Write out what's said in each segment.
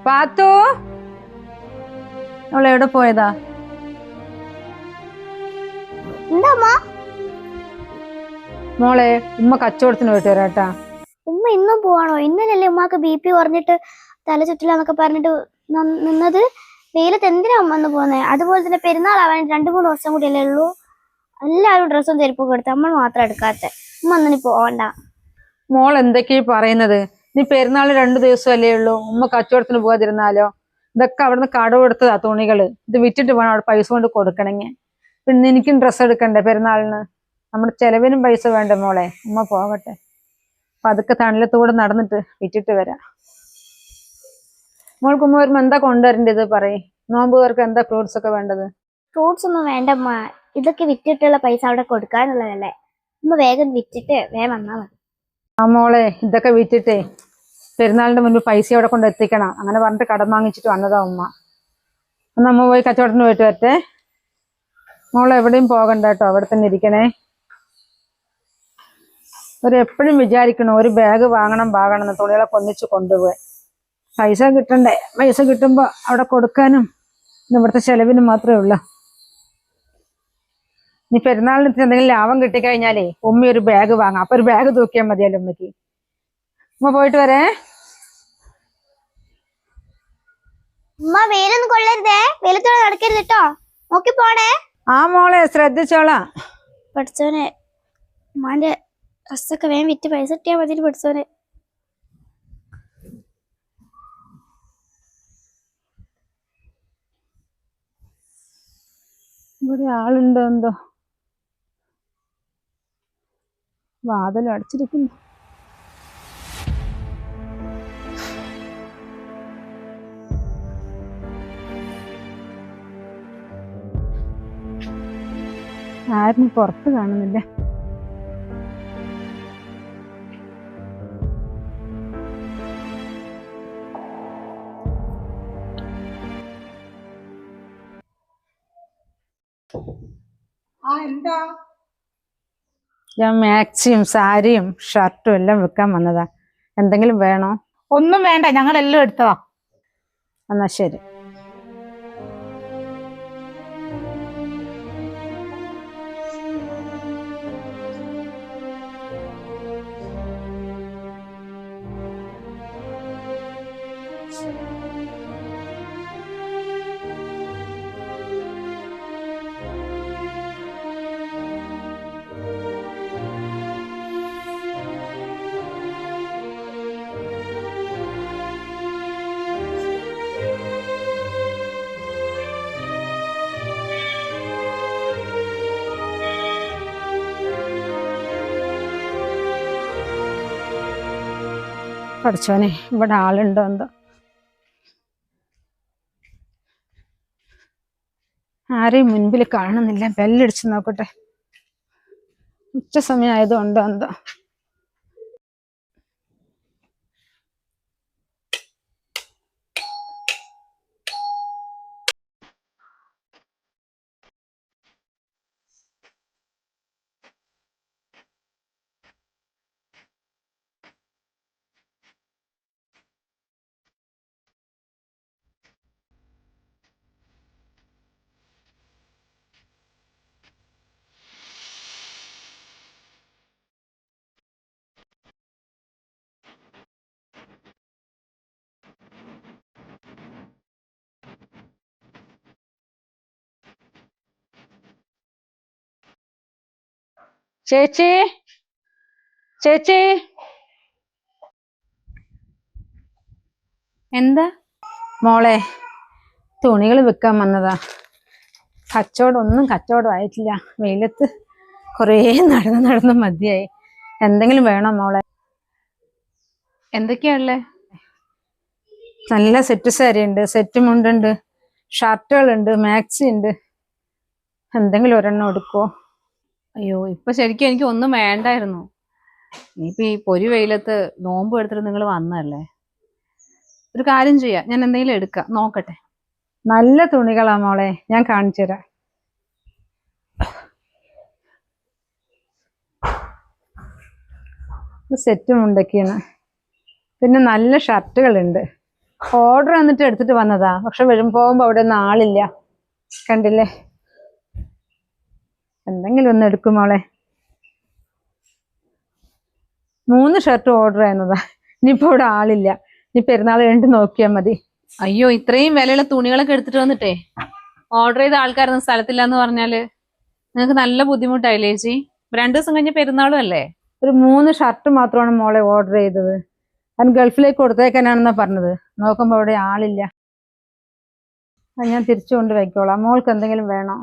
പാത്തു അവൾ എവിടെ പോയതാ? മോളെ ഉമ്മ കച്ചവടത്തിന് പോയിട്ട് വരാട്ടാ. ഉമ്മ ഇന്നും പോവാണോ? ഇന്നലല്ലേ ഉമ്മാക്ക് BP കുറഞ്ഞിട്ട് തല ചുറ്റിലാന്നൊക്കെ പറഞ്ഞിട്ട് നിന്നത്. വെയിലത്ത് എന്തിനാ ഉമ്മ ഒന്ന് പോന്നെ? അതുപോലെ തന്നെ പെരുന്നാൾ ആവാൻ 2-3 ദിവസം കൂടിയല്ലേ ഉള്ളൂ. എല്ലാവരും ഡ്രസ്സും ചെരുപ്പൊക്കെ എടുത്ത് നമ്മൾ മാത്രം എടുക്കാത്ത. ഉമ്മ ഒന്നിനി പോവണ്ട. മോൾ എന്തൊക്കെയാ പറയുന്നത്? നീ പെരുന്നാൾ 2 ദിവസമല്ലേ ഉള്ളൂ. ഉമ്മ കച്ചവടത്തിന് പോകാതിരുന്നാലോ? ഇതൊക്കെ അവിടുന്ന് കടമെടുത്തതാ തുണികള്. ഇത് വിറ്റിട്ട് വേണം അവിടെ പൈസ കൊണ്ട് കൊടുക്കണമെങ്കിൽ. പിന്നെ എനിക്കും ഡ്രസ്സ് എടുക്കണ്ടേ പെരുന്നാളിന്? നമ്മുടെ ചെലവിനും പൈസ വേണ്ട മോളെ. ഉമ്മ പോകട്ടെ. അപ്പൊ അതൊക്കെ തണലത്തൂടെ നടന്നിട്ട് വിറ്റിട്ട് വരാം. മോൾക്ക് ഉമ്മ വരുമ്പോ എന്താ കൊണ്ടുവരേണ്ടത് പറയ്. നോമ്പുകാർക്ക് എന്താ ഫ്രൂട്ട്സ് ഒക്കെ വേണ്ടത്? ഫ്രൂട്ട്സ് ഒന്നും വേണ്ടമ്മ. ഇതൊക്കെ വിറ്റിട്ടുള്ള പൈസ അവിടെ കൊടുക്കാനുള്ളതല്ലേ. ഉമ്മ വേഗം വിറ്റിട്ട് വേഗം വന്നാൽ മതി. ആ മോളെ, ഇതൊക്കെ വിറ്റിട്ടേ പെരുന്നാളിന്റെ മുൻപ് പൈസ അവിടെ കൊണ്ട് എത്തിക്കണം. അങ്ങനെ പറഞ്ഞിട്ട് കടം വാങ്ങിച്ചിട്ട് വന്നതാ ഉമ്മ. അന്ന് അമ്മ പോയി കച്ചവടത്തിന് പോയിട്ട് വരട്ടെ. മോളെ എവിടെയും പോകണ്ട കേട്ടോ, അവിടെ തന്നെ ഇരിക്കണേ. എപ്പോഴും വിചാരിക്കണം ഒരു ബാഗ് വാങ്ങണം എന്ന്, തുണികളൊക്കെ ഒന്നിച്ച് കൊണ്ടുപോയി. പൈസ കിട്ടണ്ടേ? പൈസ കിട്ടുമ്പോ അവിടെ കൊടുക്കാനും ഇവിടുത്തെ ചെലവിനും മാത്രമേ ഉള്ളൂ. നീ പെരുന്നാളിന് എന്തെങ്കിലും ലാഭം കിട്ടിക്കഴിഞ്ഞാലേ ഉമ്മ ഒരു ബാഗ് വാങ്ങാം. അപ്പൊ ഒരു ബാഗ് തൂക്കിയാൽ മതിയല്ലോ ഉമ്മക്ക്. ഉമ്മ പോയിട്ട് വരേ. ഉമ്മ വെയിലൊന്നും കൊള്ളരുതേ. വെയിലത്തോടെ നടക്കരുത് കേട്ടോ. നോക്കി പോണേ. ആ മോളെ, ശ്രദ്ധിച്ചോളാം. പഠിച്ചോനെ, ഉമ്മാന്റെ ഡ്രസ്സൊക്കെ വേഗം വിറ്റ് പൈസ കിട്ടിയാൽ മതി. പഠിച്ചോനെ, ഇവിടെ ആളുണ്ടോ എന്തോ? വാതിൽ അടച്ചിരിക്കുന്നു. ആരും പുറത്ത് കാണുന്നില്ല. ഞാൻ മാക്സിയും സാരിയും ഷർട്ടും എല്ലാം വെക്കാൻ വന്നതാ. എന്തെങ്കിലും വേണോ? ഒന്നും വേണ്ട, ഞങ്ങളെല്ലാം എടുത്തതാ. എന്നാ ശരി. പഠിച്ചോനെ, ഇവിടെ ആളുണ്ടോ എന്തോ? ആരെയും മുൻപിൽ കാണുന്നില്ല. ബെല്ലടിച്ച് നോക്കട്ടെ. ഉച്ച സമയം ആയതുകൊണ്ടോ എന്തോ? ചേച്ചി, ചേച്ചി. എന്താ മോളെ, തുണികൾ വിൽക്കാൻ വന്നതാ. ഒന്നും കച്ചവടം ആയിട്ടില്ല. വെയിലത്ത് കുറേ നടന്ന് മതിയായി. എന്തെങ്കിലും വേണോ മോളെ? എന്തൊക്കെയാണല്ലേ? നല്ല സെറ്റ് സാരി ഉണ്ട്, സെറ്റ് മുണ്ടുണ്ട്, ഷർട്ടുകളുണ്ട്, മാക്സി ഉണ്ട്. എന്തെങ്കിലും ഒരെണ്ണം എടുക്കോ? അയ്യോ, ഇപ്പൊ ശരിക്കും എനിക്ക് ഒന്നും വേണ്ടായിരുന്നു. ഇനിയിപ്പോ ഈ പൊരി വെയിലത്ത് നോമ്പ് എടുത്തിട്ട് നിങ്ങൾ വന്നല്ലേ. ഒരു കാര്യം ചെയ്യാം, ഞാൻ എന്തെങ്കിലും എടുക്കാം, നോക്കട്ടെ. നല്ല തുണികളാ മോളെ, ഞാൻ കാണിച്ചു തരാം. സെറ്റ് മുണ്ടൊക്കെയാണ്. പിന്നെ നല്ല ഷർട്ടുകളുണ്ട്. ഓർഡർ വന്നിട്ട് എടുത്തിട്ട് വന്നതാ. പക്ഷെ പോകുമ്പോ അവിടെ ഒന്നും ആളില്ല. കണ്ടില്ലേ? എന്തെങ്കിലും ഒന്ന് എടുക്കും മോളെ. 3 ഷർട്ട് ഓർഡർ ചെയ്യുന്നതാ. ഇനിയിപ്പോ ഇവിടെ ആളില്ല. ഇനി പെരുന്നാൾ കഴിഞ്ഞിട്ട് നോക്കിയാൽ മതി. അയ്യോ, ഇത്രയും വിലയുള്ള തുണികളൊക്കെ എടുത്തിട്ട് വന്നിട്ടേ ഓർഡർ ചെയ്ത ആൾക്കാരൊന്നും സ്ഥലത്തില്ല എന്ന് പറഞ്ഞാല് നിങ്ങൾക്ക് നല്ല ബുദ്ധിമുട്ടായില്ലേ ചേച്ചി? 2 ദിവസം കഴിഞ്ഞ പെരുന്നാളും അല്ലേ? ഒരു 3 ഷർട്ട് മാത്രമാണ് മോളെ ഓർഡർ ചെയ്തത്. ഞാൻ ഗൾഫിലേക്ക് കൊടുത്തേക്കാനാണെന്നാ പറഞ്ഞത്. നോക്കുമ്പോ അവിടെ ആളില്ല. അത് ഞാൻ തിരിച്ചു കൊണ്ട് വയ്ക്കോളാം. മോൾക്ക് എന്തെങ്കിലും വേണോ?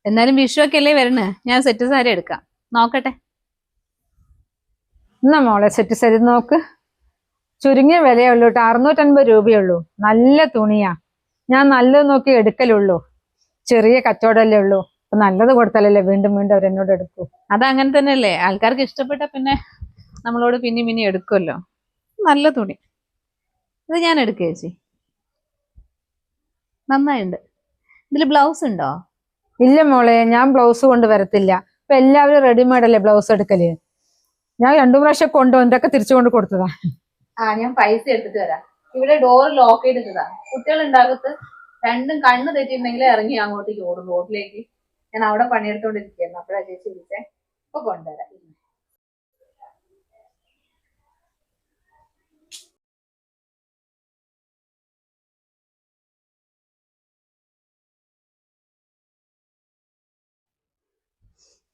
എന്നാലും വിഷു ഒക്കെ അല്ലേ വരണേ, ഞാൻ സെറ്റ് സാരി എടുക്കാം. നോക്കട്ടെ. എന്നാ മോളെ സെറ്റ് സാരി നോക്ക്. ചുരുങ്ങിയ വിലയുള്ളൂ കേട്ടോ. 650 രൂപയുള്ളൂ. നല്ല തുണിയാ. ഞാൻ നല്ലത് നോക്കി എടുക്കലുള്ളൂ. ചെറിയ കച്ചവടമല്ലേ ഉള്ളൂ. അപ്പൊ നല്ലത് കൊടുത്താലല്ലേ വീണ്ടും വീണ്ടും അവരെന്നോട് എടുക്കൂ. അതങ്ങനെ തന്നെയല്ലേ, ആൾക്കാർക്ക് ഇഷ്ടപ്പെട്ട പിന്നെ നമ്മളോട് പിന്നെ എടുക്കുമല്ലോ. നല്ല തുണി, ഇത് ഞാൻ എടുക്കുക ചേച്ചി. നന്നായിണ്ട്. ഇതില് ബ്ലൗസ് ഉണ്ടോ? ഇല്ല മോളെ, ഞാൻ ബ്ലൗസ് കൊണ്ട് വരത്തില്ല. ഇപ്പൊ എല്ലാവരും റെഡിമെയ്ഡ് അല്ലേ ബ്ലൗസ് എടുക്കല്. ഞാൻ 2 പ്രാവശ്യം കൊണ്ടുവന്നു. ഇതൊക്കെ തിരിച്ചു കൊണ്ട് കൊടുത്തതാ. ഞാൻ പൈസ എടുത്തിട്ട് വരാം. ഇവിടെ ഡോർ ലോക്ക് ചെയ്തിട്ടതാ. കുട്ടികൾ ഉണ്ടാകത്ത് രണ്ടും കണ്ണ് തെറ്റിയിട്ടുണ്ടെങ്കിൽ ഇറങ്ങി അങ്ങോട്ടേക്ക് ഓടും റോഡിലേക്ക്. ഞാൻ അവിടെ പണിയെടുത്തോണ്ടിരിക്കുന്നു. അപ്പോഴാ ചേച്ചി വിളിച്ചേ. ഇപ്പൊ കൊണ്ടുവരാം.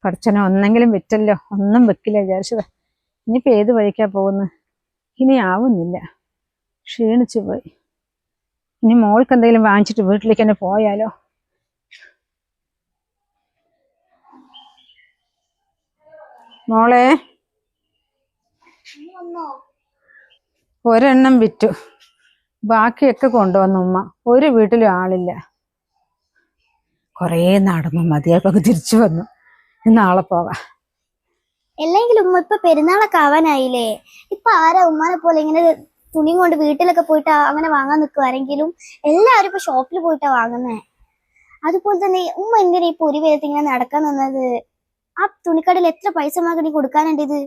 പഠിച്ചനെ ഒന്നെങ്കിലും വിറ്റല്ലോ. ഒന്നും വെക്കില്ല വിചാരിച്ചതാ. ഇനിയിപ്പോ ഏത് വഴിക്കാ പോകുന്നത്? ഇനി ആവുന്നില്ല. ക്ഷീണിച്ചു പോയി. ഇനി മോൾക്ക് എന്തെങ്കിലും വാങ്ങിച്ചിട്ട് വീട്ടിലേക്ക് തന്നെ പോയാലോ? മോളെ, ഒരെണ്ണം വിറ്റു. ബാക്കിയൊക്കെ കൊണ്ടുവന്നു ഉമ്മ. ഒരു വീട്ടിലും ആളില്ല. കൊറേ നടന്നു മതിയായപ്പോ തിരിച്ചു വന്നു. നാളെ പോകാം. അല്ലെങ്കിലും ഉമ്മ ഇപ്പൊ പെരുന്നാളൊക്കെ ആവാനായില്ലേ? ഇപ്പൊ ആരാ ഉമ്മാനെ പോലെ ഇങ്ങനെ തുണി കൊണ്ട് വീട്ടിലൊക്കെ പോയിട്ട് അങ്ങനെ വാങ്ങാൻ നിൽക്കും ആരെങ്കിലും? എല്ലാവരും ഇപ്പൊ ഷോപ്പിൽ പോയിട്ടാ വാങ്ങുന്നേ. അതുപോലെ തന്നെ ഉമ്മ എന്തിനാ ഇപ്പൊ ഒരു വിധത്തിൽ ഇങ്ങനെ നടക്കാൻ നിന്നത്? ആ തുണിക്കടയിൽ എത്ര പൈസ മകനി കൊടുക്കാനുണ്ട്? ഇത്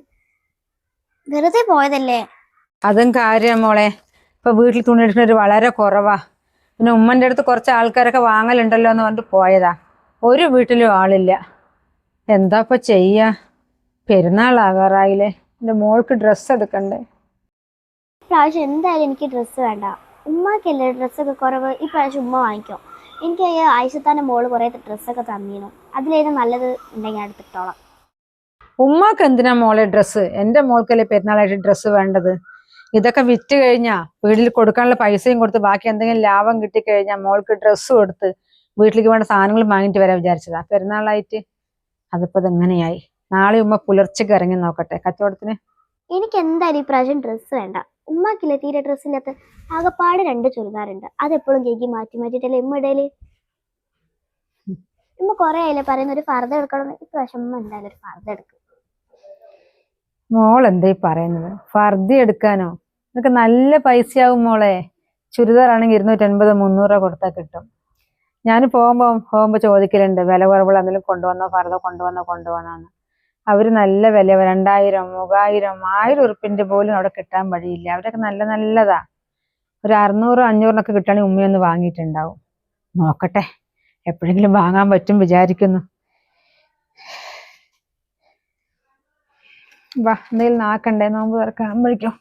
വെറുതെ പോയതല്ലേ? അതും കാര്യം മോളെ. ഇപ്പൊ വീട്ടിൽ തുണി എടുക്കുന്നത് വളരെ കുറവാ. പിന്നെ ഉമ്മന്റെ അടുത്ത് കുറച്ച് ആൾക്കാരൊക്കെ വാങ്ങലുണ്ടല്ലോ എന്ന് പറഞ്ഞിട്ട് പോയതാ. ഒരു വീട്ടിലും ആളില്ല. എന്താ ഇപ്പൊ ചെയ്യാ? പെരുന്നാളാകാറായില്ലേ. എന്റെ മോൾക്ക് ഡ്രസ്സ് എടുക്കണ്ടേ? ഇപ്രാവശ്യം എന്തായാലും എനിക്ക് ഡ്രസ്സ് വേണ്ട. ഉമ്മാക്കല്ലേ ഡ്രസ്സൊക്കെ കുറവ്. ഇപ്രാവശ്യം ഉമ്മ വാങ്ങിക്കോ. എനിക്ക് ആയിഷത്താന്റെ മോള് കുറെ ഡ്രസ്സൊക്കെ തന്നീനു. അതിലേത് നല്ലത് ഉണ്ടെങ്കിൽ ഞാൻ എടുത്തിട്ടോളാം. ഉമ്മാക്ക് എന്തിനാ മോളെ ഡ്രസ്സ്? എന്റെ മോൾക്കല്ലേ പെരുന്നാളായിട്ട് ഡ്രസ്സ് വേണ്ടത്. ഇതൊക്കെ വിറ്റ് കഴിഞ്ഞാ വീട്ടിൽ കൊടുക്കാനുള്ള പൈസയും കൊടുത്ത് ബാക്കി എന്തെങ്കിലും ലാഭം കിട്ടിക്കഴിഞ്ഞാൽ മോൾക്ക് ഡ്രസ്സ് കൊടുത്ത് വീട്ടിലേക്ക് വേണ്ട സാധനങ്ങൾ വാങ്ങിട്ട് വരാൻ വിചാരിച്ചതാ പെരുന്നാളായിട്ട്. അതിപ്പോ ഇതെങ്ങനെയായി? നാളെ ഉമ്മ പുലർച്ചയ്ക്ക് ഇറങ്ങി നോക്കട്ടെ കച്ചവടത്തിന്. എനിക്ക് എന്തായാലും ഇപ്രാവശ്യം ഡ്രസ്സ് വേണ്ട. ഉമ്മാക്കില്ലേ തീരെ ഡ്രസ്സില്ലാത്ത? ആകെപ്പാട് 2 ചുരിദാറുണ്ട്. അതെപ്പോഴും കേക്ക് മാറ്റി മാറ്റിട്ടല്ലേ ഉമ്മ ഇടയില്. ഉമ്മ കൊറേ ആയില്ലേ പറയുന്ന ഒരു ഫർദ എടുക്കണം. ഇപ്രാവശ്യം ഉമ്മ എന്തായാലും ഒരു ഫർദ എടുക്കും. മോൾ എന്തേ പറയുന്നത്? ഫർദി എടുക്കാനോ? ഇതൊക്കെ നല്ല പൈസയാവും മോളെ. ചുരിദാർ ആണെങ്കിൽ 250 300 രൂപ കൊടുത്താൽ കിട്ടും. ഞാൻ പോകുമ്പോ ചോദിക്കലുണ്ട് വില കുറവുള്ള എന്തെങ്കിലും ഫർദ കൊണ്ടുവന്നോന്ന്. അവര് നല്ല വില 2000 3000 1000 ഉറുപ്പിന്റെ പോലും അവിടെ കിട്ടാൻ വഴിയില്ല. അവരൊക്കെ നല്ലതാ. ഒരു 600 500 കിട്ടുകയാണെങ്കിൽ ഉമ്മയൊന്ന് വാങ്ങിയിട്ടുണ്ടാവും. നോക്കട്ടെ, എപ്പോഴെങ്കിലും വാങ്ങാൻ പറ്റും വിചാരിക്കുന്നു. വാ, എന്തെങ്കിലും നാക്കണ്ടേ നോമ്പ് തുറക്കാകുമ്പോഴേക്കും.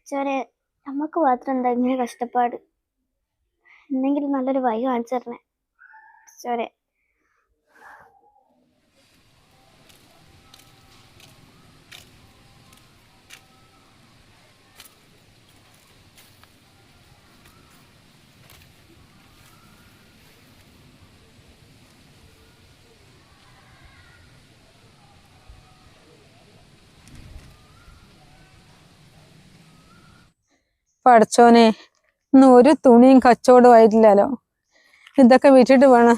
ചോരെ, നമുക്ക് മാത്രം എന്താ ഇങ്ങനെ കഷ്ടപ്പാട്? എന്തെങ്കിലും നല്ലൊരു വഴി കാണിച്ചു തരണേ ചോരെ. പഠിച്ചോനെ, ഇന്ന് ഒരു തുണിയും കച്ചവടമായിട്ടില്ലല്ലോ. ഇതൊക്കെ വിറ്റിട്ട് വേണം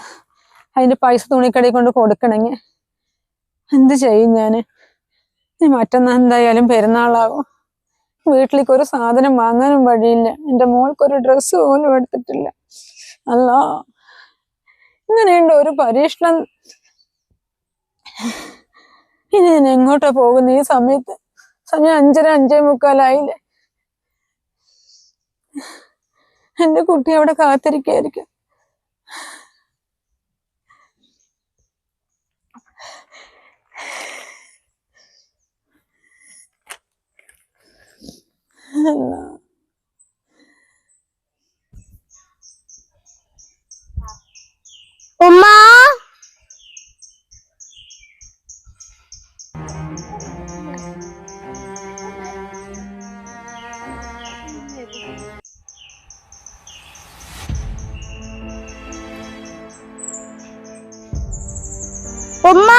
അതിന്റെ പൈസ തുണിക്കടയിൽ കൊണ്ട് കൊടുക്കണമെങ്കിൽ. എന്ത് ചെയ്യും ഞാന്? മറ്റന്നാ എന്തായാലും പെരുന്നാളാകും. വീട്ടിലേക്ക് ഒരു സാധനം വാങ്ങാനും വഴിയില്ല. എന്റെ മോൾക്കൊരു ഡ്രസ്സ് പോലും എടുത്തിട്ടില്ല. അല്ലാ. ഇങ്ങനെയുണ്ട് ഒരു പരീക്ഷണം. ഇനി ഞാൻ എങ്ങോട്ടാ പോകുന്നത് ഈ സമയത്ത്? സമയം 5:30 5:45 എന്റെ കുട്ടി അവിടെ കാത്തിരിക്കായിരിക്കും. ഉമ്മ ഉമ്മ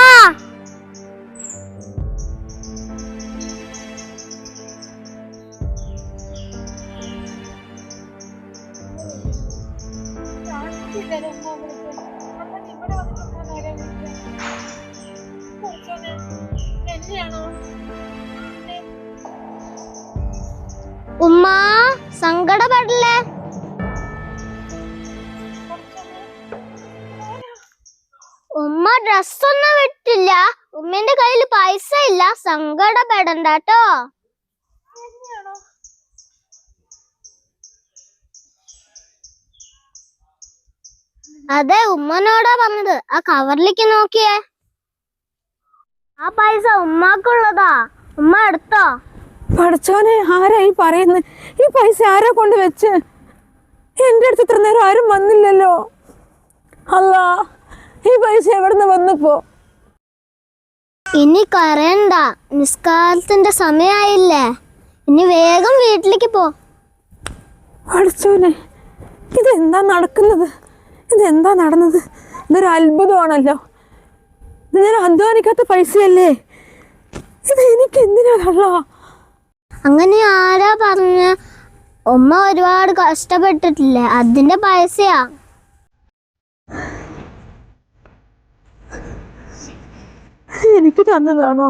ഉമ്മ സങ്കടപ്പെടല്ലേ. ഉമ്മ ഡ്രസ്സൊന്നും വിട്ടില്ല. ഉമ്മന്റെ കയ്യിൽ പൈസ ഇല്ല. സങ്കടപ്പെടണ്ട കേട്ടോ. അതെ, ഉമ്മനോടാ പറഞ്ഞത്. ആ കവറിലേക്ക് നോക്കിയേ. ആ പൈസ ഉമ്മാക്കുള്ളതാ. ഉമ്മ എടുത്തോ. പഠിച്ചോനെ, ആരാ ഈ പറയുന്നത്? ഈ പൈസ ആരാ കൊണ്ട് വെച്ച്? എന്റെ അടുത്ത് ഇത്ര നേരം ആരും വന്നില്ലല്ലോ. അല്ലാ, ഈ പൈസ എവിടുന്ന് വന്നപ്പോ? ഇനി കരയണ്ട, നിസ്കാരത്തിന്റെ സമയായില്ലേ. ഇനി വേഗം വീട്ടിലേക്ക് പോ. പഠിച്ചോനെ, ഇതെന്താ നടക്കുന്നത്? ഇതെന്താ നടന്നത്? ഇതൊരു അത്ഭുതമാണല്ലോ. ഇത് ഞാൻ അധ്വാനിക്കാത്ത പൈസയല്ലേ? ഇത് എനിക്ക് എന്തിനാ കള്ളോ? അങ്ങനെ ആരാ പറഞ്ഞ? ഉമ്മ ഒരുപാട് കഷ്ടപ്പെട്ടിട്ടില്ലേ, അതിന്റെ പൈസയാ. എനിക്ക് തന്നതാണോ?